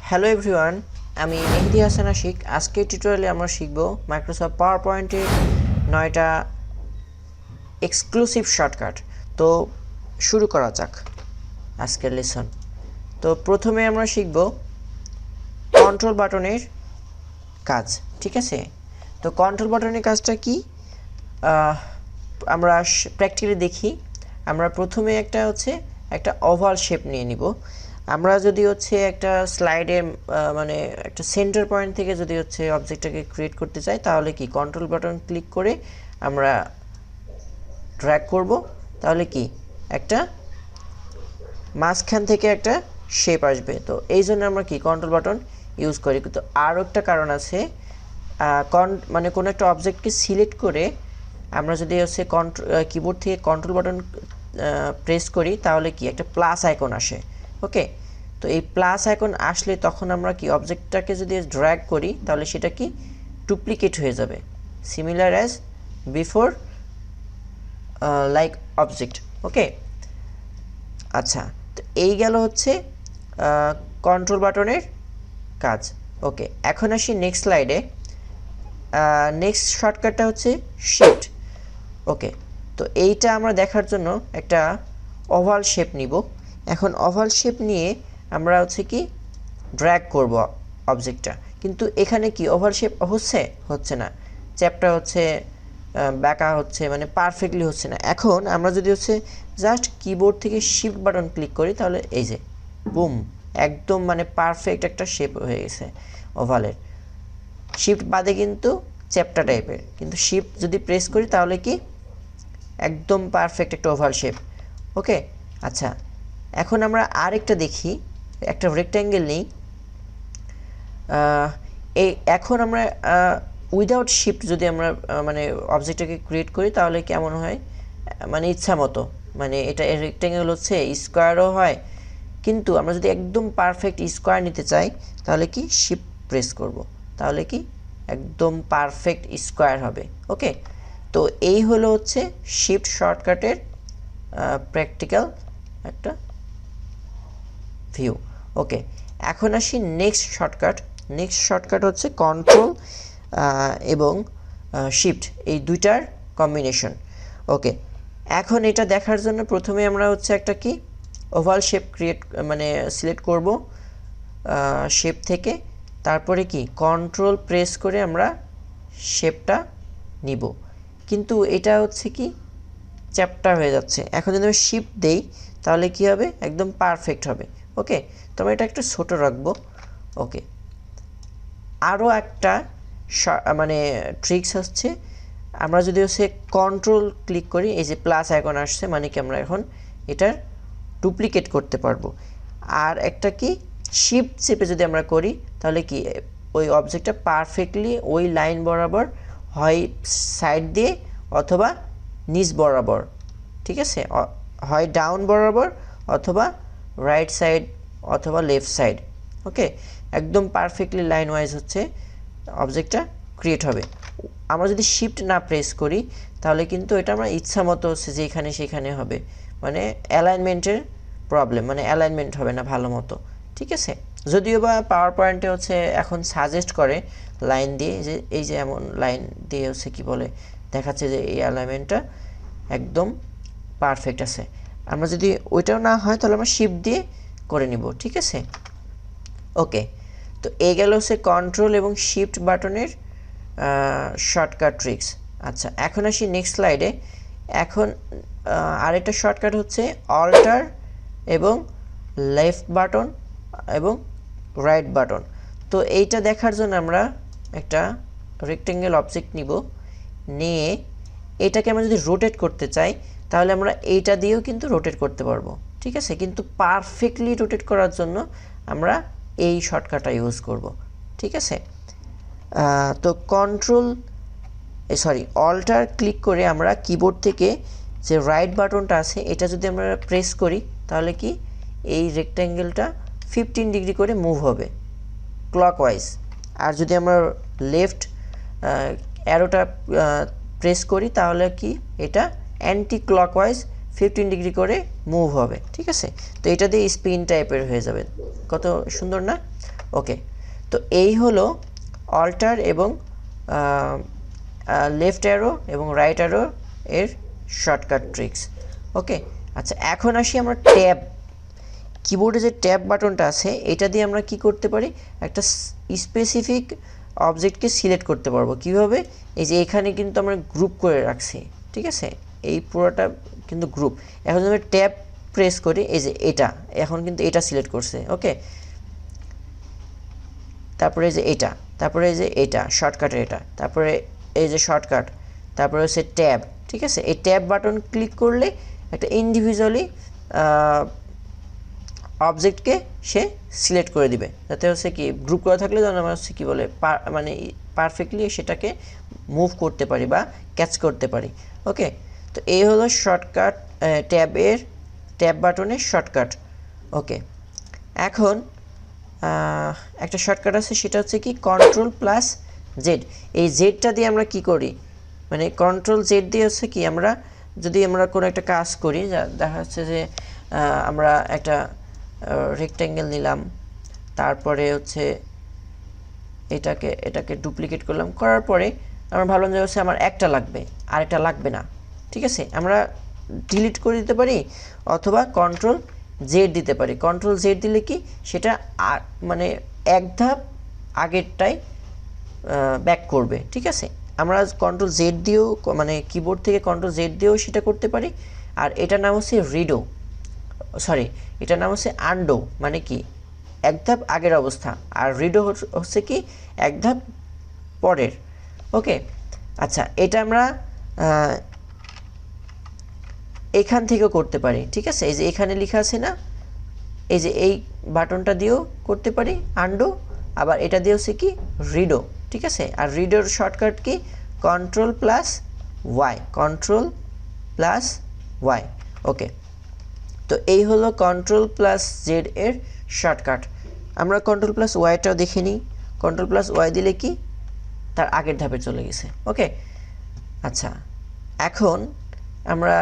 Hello everyone, আমি মেহেদি হাসান আশিক। আজকের টিউটোরিয়ালে আমরা শিখব মাইক্রোসফট পাওয়ার পয়েন্টের 9টা এক্সক্লুসিভ শর্টকাট। তো শুরু করা যাক আজকের লেসন। তো প্রথমে আমরা শিখব কন্ট্রোল বাটনের কাজ, ঠিক আছে? তো কন্ট্রোল বাটনের কাজটা কি আমরা প্র্যাকটিক্যালি দেখি। আমরা প্রথমে একটা ওভাল শেপ নিয়ে নিব। আমরা যদি একটা স্লাইডের মানে একটা সেন্টার পয়েন্ট থেকে যদি অবজেক্টটাকে ক্রিয়েট করতে চাই, তাহলে কি কন্ট্রোল বাটন ক্লিক করে আমরা ড্র্যাগ করব, তাহলে কি একটা মাঝখান থেকে একটা শেপ আসবে। তো এই জন্য আমরা কি কন্ট্রোল বাটন ইউজ করি। কিন্তু আরও একটা কারণ আছে, মানে কোনো একটা অবজেক্টকে সিলেক্ট করে আমরা যদি কিবোর্ড থেকে কন্ট্রোল বাটন প্রেস করি, তাহলে কি একটা প্লাস আইকন আসে। ওকে, তো এই প্লাস আইকন আসলে তখন আমরা কি অবজেক্টটাকে যদি ড্র্যাগ করি, তাহলে সেটা কি ডুপ্লিকেট হয়ে যাবে, similar as before like object. Okay, আচ্ছা, তো এই গেল কন্ট্রোল বাটনের কাজ। ওকে, এখন আসি নেক্সট স্লাইডে। নেক্সট শর্টকাটটা হচ্ছে শিফট। ওকে, তো এইটা আমরা দেখার জন্য একটা ওভাল শেপ নিব। এখন ওভাল শেপ নিয়ে আমরা কি ড্র্যাগ করব অবজেক্টটা, কিন্তু এখানে কি ওভাল শেপ হচ্ছে না, চ্যাপটা ব্যাকা মানে পারফেক্টলি হচ্ছে না। এখন আমরা যদি জাস্ট কিবোর্ড থেকে শিফট বাটন ক্লিক করি, তাহলে এই যে বুম, একদম মানে পারফেক্ট একটা শেপ হয়ে গেছে ওভালের। শিফট বাদে কিন্তু চ্যাপটা টাইপের, কিন্তু শিফট যদি প্রেস করি তাহলে কি একদম পারফেক্ট একটা ওভাল শেপ। ওকে, আচ্ছা, এখন আমরা আরেকটা দেখি, একটা রেক্ট্যাঙ্গেল নিই। এখন আমরা উইদাউট শিফট যদি আমরা মানে অবজেক্টটাকে ক্রিয়েট করি, তাহলে কেমন হয়, মানে ইচ্ছা মতো, মানে এটা রেক্ট্যাঙ্গেল স্কোয়ারও হয়। কিন্তু আমরা যদি একদম পারফেক্ট স্কোয়ার নিতে চাই, তাহলে কি শিফট প্রেস করব, তাহলে কি একদম পারফেক্ট স্কোয়ার হবে। ওকে, তো এই হলো শিফট শর্টকাটের প্র্যাকটিক্যাল একটা ভিউ। ওকে, এখন আসি next shortcut. Next shortcut control এবং শিফট, এই দুইটার কম্বিনেশন। ওকে, এখন এটা দেখার জন্য প্রথমে আমরা একটা কি ওভাল শেপ সিলেক্ট করব শেপ থেকে, তারপরে কি কন্ট্রোল প্রেস করে আমরা শেপটা নিব, কিন্তু এটা কি চ্যাপ্টার হয়ে যাচ্ছে। এখন যদি আমি শিফট দেই, তাহলে কি হবে, একদম পারফেক্ট হবে। ওকে, তো আমরা এটা একটু ছোট রাখবো। ওকে, আরও একটা মানে ট্রিক্স আমরা যদি কন্ট্রোল ক্লিক করি, এই যে প্লাস আইকন আসছে, মানে কি আমরা এখন এটার ডুপ্লিকেট করতে পারবো। আর একটা কি শিফট চেপে যদি আমরা করি, তাহলে কি ওই অবজেক্টটা পারফেক্টলি ওই লাইন বরাবর হয় সাইড দিয়ে অথবা নিচ বরাবর, ঠিক আছে, হয় ডাউন বরাবর অথবা রাইট সাইড অথবা লেফট সাইড। ওকে, একদম পারফেক্টলি লাইন ওয়াইজ অবজেক্টটা ক্রিয়েট হবে। আমরা যদি শিফট না প্রেস করি, তাহলে কিন্তু এটা আমরা ইচ্ছা মতো যেখানে সেখানে হবে, মানে অ্যালাইনমেন্টের প্রবলেম, মানে অ্যালাইনমেন্ট হবে না ভালো মতো, ঠিক আছে। যদিও বা পাওয়ার পয়েন্টে এখন সাজেস্ট করে লাইন দিয়ে, যে এই যে এমন লাইন দিয়ে কি বলে দেখাচ্ছে যে এই অ্যালাইনমেন্টটা একদম পারফেক্ট আছে। আমরা যদি ওইটাও না হয়, তাহলে আমরা শিফট দিয়ে করে নিব, ঠিক আছে। ওকে, তো এই গেল কন্ট্রোল এবং শিফট বাটনের শর্টকাট ট্রিক্স। আচ্ছা, এখন আসি নেক্সট স্লাইডে। এখন আরেকটা শর্টকাট অল্টার এবং লেফট বাটন এবং রাইট বাটন। তো এইটা দেখার জন্য আমরা একটা রেক্ট্যাঙ্গেল অবজেক্ট নিব, নিয়ে এটাকে আমরা যদি রোটেট করতে চাই, তাহলে আমরা এইটা দিয়েও কিন্তু রোটেট করতে পারবো, ঠিক আছে। কিন্তু পারফেক্টলি রোটেট করার জন্য আমরা এই শর্টকাটটা ইউজ করব, ঠিক আছে। তো অল্টার ক্লিক করে আমরা কিবোর্ড থেকে যে রাইট বাটনটা আছে, এটা যদি আমরা প্রেস করি, তাহলে কি এই রেক্ট্যাঙ্গেলটা 15 ডিগ্রি করে মুভ হবে ক্লকওয়াইজ। আর যদি আমরা লেফট অ্যারোটা প্রেস করি, তাহলে কি এটা অ্যান্টি ক্লকওয়াইজ 15 ডিগ্রি করে মুভ হবে, ঠিক আছে। তো এটা দিয়ে স্পিন টাইপের হয়ে যাবে, কত সুন্দর না। ওকে, তো এই হলো অল্টার এবং লেফট অ্যারো এবং রাইট অ্যারো এর শর্টকাট ট্রিক্স। ওকে, আচ্ছা এখন আসি আমরা ট্যাব, কিবোর্ডে যে ট্যাব বাটনটা আছে এটা দিয়ে আমরা কি করতে পারি, একটা স্পেসিফিক অবজেক্টকে সিলেক্ট করতে পারবো। কিভাবে, এই যে এখানে কিন্তু আমরা গ্রুপ করে রাখছি, ঠিক আছে, এই পুরোটা কিন্তু গ্রুপ। এখন যদি ট্যাব প্রেস করি, এই যে এটা এখন কিন্তু এটা সিলেক্ট করছে। ওকে, তারপরে এই যে এটা, তারপরে এই যে এটা শর্টকাটের এটা, তারপরে এই যে শর্টকাট, তারপরে হচ্ছে ট্যাব, ঠিক আছে। এই ট্যাব বাটন ক্লিক করলে একটা ইন্ডিভিজুয়ালি অবজেক্টকে সে সিলেক্ট করে দিবে, যাতে হচ্ছে কি গ্রুপ করা থাকলে যেন আমরা হচ্ছে কী বলে মানে পারফেক্টলি সেটাকে মুভ করতে পারি বা ক্যাচ করতে পারি। ওকে, তো এই হলো শর্টকাট, ট্যাব বাটনের শর্টকাট। ওকে, এখন একটা শর্টকাট আছে, সেটা হচ্ছে কি Ctrl+Z। এই জেডটা দিয়ে আমরা কি করি, মানে Ctrl+Z দিয়ে হচ্ছে কি আমরা যদি আমরা কোনো একটা কাজ করি, দেখা যাচ্ছে যে আমরা একটা রেক্ট্যাঙ্গেল নিলাম, তারপরে হচ্ছে এটাকে ডুপ্লিকেট করলাম, করার পরে আমরা ভাবলাম যে হচ্ছে আমার একটা লাগবে আর একটা লাগবে না, ঠিক আছে, আমরা ডিলিট করে দিতে পারি অথবা Ctrl+Z দিতে পারি। Ctrl+Z দিলে কি সেটা মানে এক ধাপ আগেরটাই ব্যাক করবে, ঠিক আছে। আমরা Ctrl+Z দিয়েও মানে কিবোর্ড থেকে Ctrl+Z দিয়েও সেটা করতে পারি। আর এটার নাম হচ্ছে রিডো, সরি এটার নাম হচ্ছে আনডো, মানে কি এক ধাপ আগের অবস্থা, আর রিডো হচ্ছে কি এক ধাপ পরের। ওকে, আচ্ছা এটা আমরা এখান থেকেও করতে পারি, ঠিক আছে। এই যে এখানে লেখা আছে না, এই যে এই বাটনটা দিয়েও করতে পারি আনডো, আবার এটা দিয়ে হচ্ছে কি রিডো, ঠিক আছে। আর রিডোর শর্টকাট কি Ctrl+Y। ওকে, তো এই হলো Ctrl+Z এর শর্টকাট। আমরা Ctrl+Yটাও দেখে নিই। Ctrl+Y দিলে কি তার আগের ধাপে চলে গেছে। ওকে, আচ্ছা এখন আমরা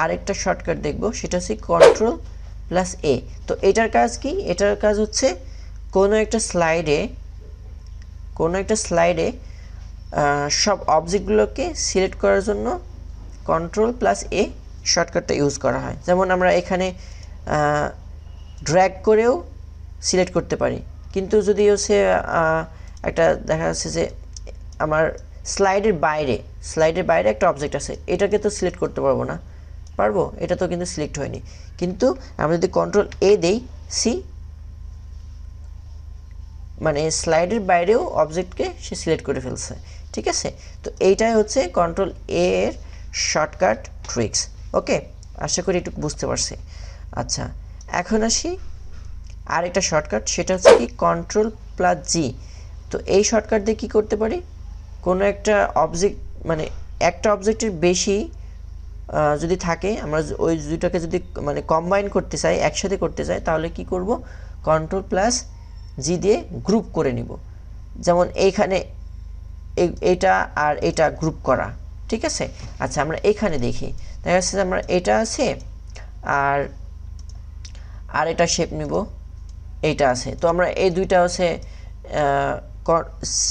আরেকটা শর্টকাট দেখব, সেটা হচ্ছে Ctrl+A। তো এটার কাজ কি, এটার কাজ হচ্ছে কোনো একটা স্লাইডে সব অবজেক্টগুলোকে সিলেক্ট করার জন্য Ctrl+A শর্টকাটটা ইউজ করা হয়। যেমন আমরা এখানে ড্র্যাগ করেও সিলেক্ট করতে পারি, কিন্তু যদি হচ্ছে একটা দেখা যাচ্ছে যে আমার স্লাইডের বাইরে একটা অবজেক্ট আছে, এটাকে তো সিলেক্ট করতে পারবো না, পারবো, এটা তো কিন্তু সিলেক্ট হয়নি। কিন্তু আমরা যদি Ctrl+A দেই, সি মানে স্লাইডের বাইরেও অবজেক্টকে সে সিলেক্ট করে ফেলছে, ঠিক আছে। তো এইটাই হচ্ছে Ctrl+A এর শর্টকাট ট্রিক্স। ওকে, আশা করি একটু বুঝতে পারছি। আচ্ছা এখন আসি আরেকটা শর্টকাট, সেটা হচ্ছে কি Ctrl+G। তো এই শর্টকাট দিয়ে কী করতে পারি, কোনো একটা অবজেক্ট মানে একটা অবজেক্টের বেশি যদি থাকে, আমরা ওই দুইটাকে যদি মানে কম্বাইন করতে চাই, একসাথে করতে চাই, তাহলে কি করব, Ctrl+G দিয়ে গ্রুপ করে নিব। যেমন এইখানে এইটা আর এটা গ্রুপ করা, ঠিক আছে। আচ্ছা আমরা এখানে দেখি, দেখা যাচ্ছে যে আমরা এটা আছে আর এটা শেপ নিব, এইটা আছে। তো আমরা এই দুইটা হচ্ছে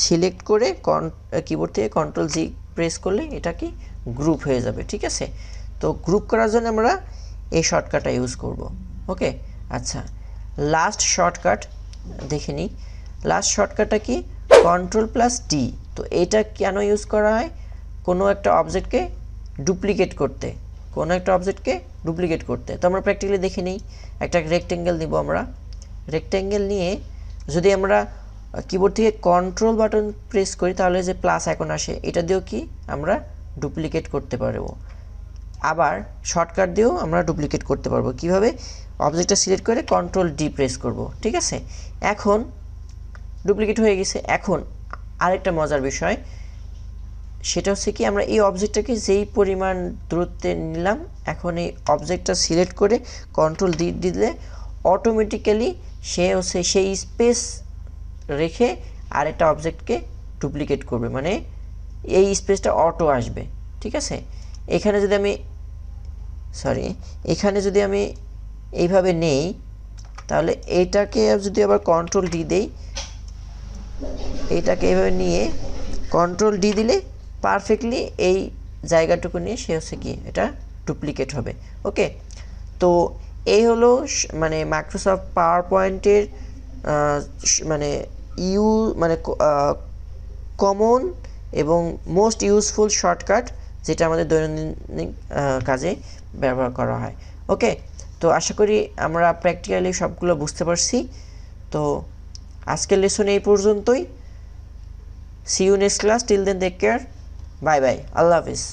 সিলেক্ট করে কিবোর্ড থেকে Ctrl+G প্রেস করলে এটা কি গ্রুপ হয়ে যাবে, ঠিক আছে। তো গ্রুপ করার জন্য আমরা এই শর্টকাটটা ইউজ করব। ওকে, আচ্ছা লাস্ট শর্টকাট দেখে নিই। লাস্ট শর্টকাটটা কি Ctrl+D। তো এটা কেন ইউজ করা হয়, কোনো একটা অবজেক্টকে ডুপ্লিকেট করতে, তো আমরা প্র্যাকটিক্যালি দেখে নিই। একটা রেক্ট্যাঙ্গেল নিব, আমরা রেক্ট্যাঙ্গেল নিয়ে যদি আমরা কিবোর্ড থেকে কন্ট্রোল বাটন প্রেস করি, তাহলে যে প্লাস আইকন আসে, এটা দিয়েও কি আমরা ডুপ্লিকেট করতে পারবো। আবার শর্টকাট দিয়েও আমরা ডুপ্লিকেট করতে পারবো। কিভাবে, অবজেক্টটা সিলেক্ট করে Ctrl+D প্রেস করব, ঠিক আছে। এখন ডুপ্লিকেট হয়ে গেছে। এখন আরেকটা মজার বিষয়, সেটা হচ্ছে কি আমরা এই অবজেক্টটাকে যেই পরিমাণ দূরত্বে নিলাম, এখন এই অবজেক্টটা সিলেক্ট করে Ctrl+D দিলে অটোমেটিক্যালি সে হচ্ছে সেই স্পেস রেখে আরেকটা অবজেক্টকে ডুপ্লিকেট করবে, মানে এই স্পেসটা অটো আসবে, ঠিক আছে। এখানে যদি আমি সরি, এখানে যদি আমি এইভাবে নেই তাহলে এইটাকে যদি আবার কন্ট্রোল ডি দেই, এইটাকে এইভাবে নিয়ে কন্ট্রোল ডি দিলে পারফেক্টলি এই জায়গাটুকু নিয়ে সে হচ্ছে কি এটা ডুপ্লিকেট হবে। ওকে, তো এই হলো মানে মাইক্রোসফট পাওয়ার পয়েন্টের মানে মানে কমন এবং মোস্ট ইউজফুল শর্টকাট যেটা আমাদের দৈনন্দিন কাজে ব্যবহার করা হয়। ওকে, তো আশা করি আমরা প্র্যাকটিক্যালি সবগুলো বুঝতে পারছি। তো আজকের লেসন এই পর্যন্তই। See you next class, till then take care, bye bye, আল্লাহ হাফিজ।